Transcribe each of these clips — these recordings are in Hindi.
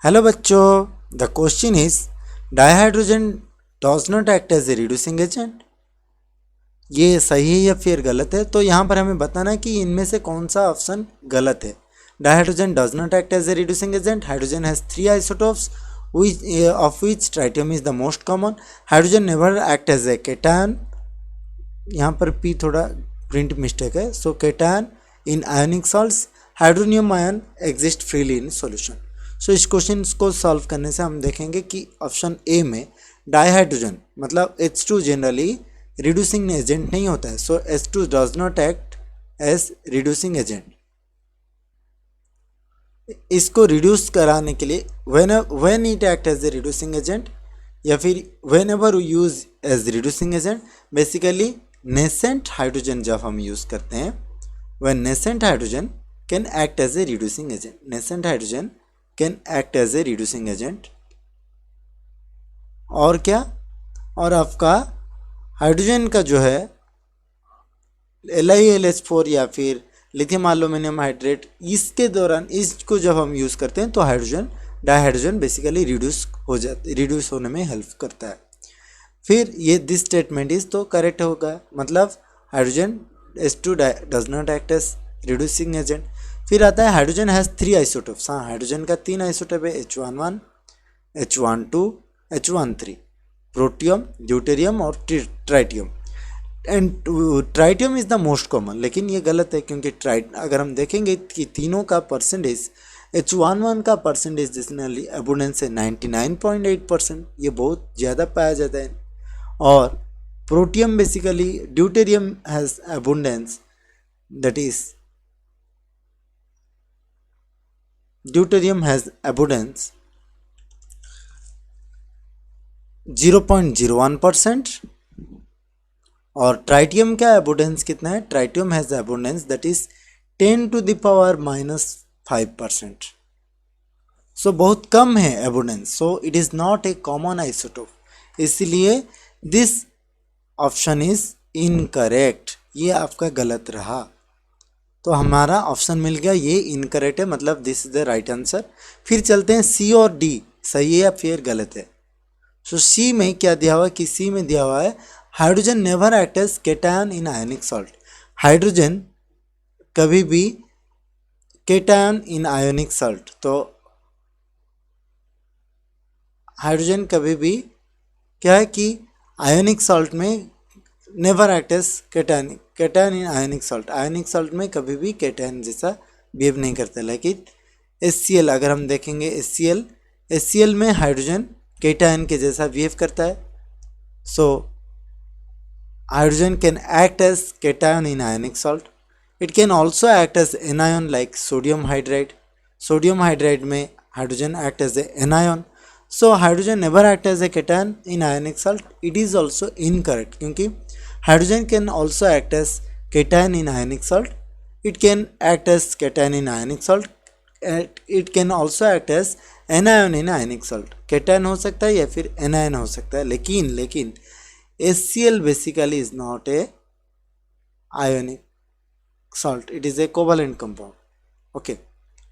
हेलो बच्चों, the question is dihydrogen does not act as a reducing agent. ये सही है या फिर गलत है? तो यहाँ पर हमें बताना है कि इनमें से कौन सा ऑप्शन गलत है। Dihydrogen does not act as a reducing agent. Hydrogen has 3 isotopes of which tritium is the most common. Hydrogen never act as a cation. यहाँ पर P थोड़ा प्रिंट मिस्टेक है, so cation in ionic salts. Hydronium ion exist freely in solution. So इस क्वेश्चन को सॉल्व करने से हम देखेंगे कि ऑप्शन ए में डाइहाइड्रोजन मतलब H2 जनरली रिड्यूसिंग एजेंट नहीं होता है। So H2 does not act as reducing agent. इसको रिड्यूस कराने के लिए when it act as a reducing agent या फिर whenever use as reducing agent, basically nascent hydrogen जब हम यूज करते हैं, when nascent hydrogen can act as a reducing agent. Nascent hydrogen can act as a reducing agent. और क्या? और आपका हाइड्रोजन का जो है LiLH4 या फिर लिथियम एल्यूमिनियम हाइड्रेट, इसके दौरान इसको जब हम यूज़ करते हैं तो डाइहाइड्रोजन बेसिकली रिड्यूस होने में हेल्प करता है। फिर ये दिस स्टेटमेंट इज तो करेक्ट होगा, मतलब hydrogen H2 does not act as reducing agent. फिर आता है हाइड्रोजन हैज़ 3 आइसोटोप्स। हाँ, हाइड्रोजन का 3 आइसोटोप है, H11, H12, H13, protium, deuterium और tritium. And tritium is the most common, लेकिन ये गलत है क्योंकि अगर हम देखेंगे कि तीनों का परसेंटेज, H11 का परसेंटेज जिसने अबुंडेंस है 99.8%, ये बहुत ज़्यादा पाया जाता है। और protium basically deuterium has abundance, that is deuterium has abundance 0.01%। और ट्राइटियम का अबुंडेंस कितना है? Tritium has abundance that is 10⁻⁻5%। So बहुत कम है abundance, so it is not a common isotope, इसलिए दिस ऑप्शन इज इनकरेक्ट। ये आपका गलत रहा, तो हमारा ऑप्शन मिल गया, ये इनकरेक्ट है, मतलब this is the right answer. फिर चलते हैं सी और डी, सही है या फिर गलत है। सो सी में क्या दिया हुआ है कि सी में दिया हुआ है hydrogen never act as cation in ionic salt. Hydrogen कभी भी केटायन इन आयोनिक सॉल्ट, तो हाइड्रोजन कभी भी क्या है कि आयोनिक सॉल्ट में never act as cation in ionic salt में कभी भी केटायन जैसा बिहेव नहीं करता। लेकिन HCl अगर हम देखेंगे, HCl में हाइड्रोजन केटायन के जैसा बिहेव करता है। सो hydrogen can act as cation in ionic salt. It can also act as anion like sodium hydride. Sodium hydride में hydrogen act as a anion. So hydrogen never act as a cation in ionic salt. It is also incorrect क्योंकि hydrogen can also act as cation in ionic salt. It can act as cation in ionic salt. It can also act as anion in ionic salt. cation हो सकता है या फिर anion हो सकता है, लेकिन HCl basically is not a ionic salt, it is a covalent compound. Okay,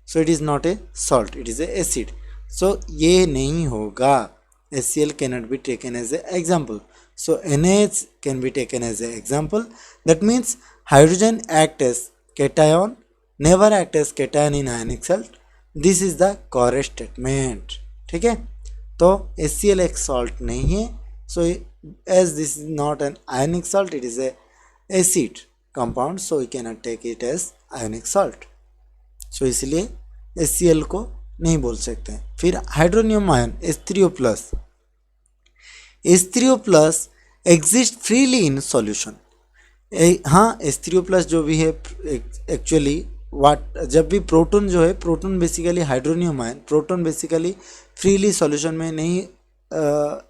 so it is not a salt, it is a acid. So ये नहीं होगा, HCl cannot be taken as an example. So NaH can be taken as an example. That means hydrogen act as cation, never act as cation in ionic salt. This is the correct statement. ठीक है, तो HCl एक salt नहीं है। So as this is not an ionic salt, it is a acid compound, so we cannot take it as ionic salt. So इसलिए HCl को नहीं बोल सकते हैं। फिर hydronium ion H3O+ exist freely in solution. हाँ, H3O+ जो भी है एक्चुअली जब भी प्रोटॉन जो है, proton basically hydronium ion, proton basically freely solution में नहीं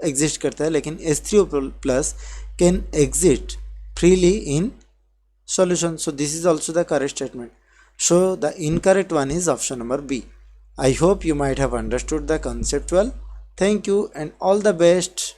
एग्जिस्ट करता है, लेकिन H3O+ can exist freely in solution. So this is also the correct statement. So the incorrect one is option number B. I hope you might have understood the concept well. Thank you and all the best.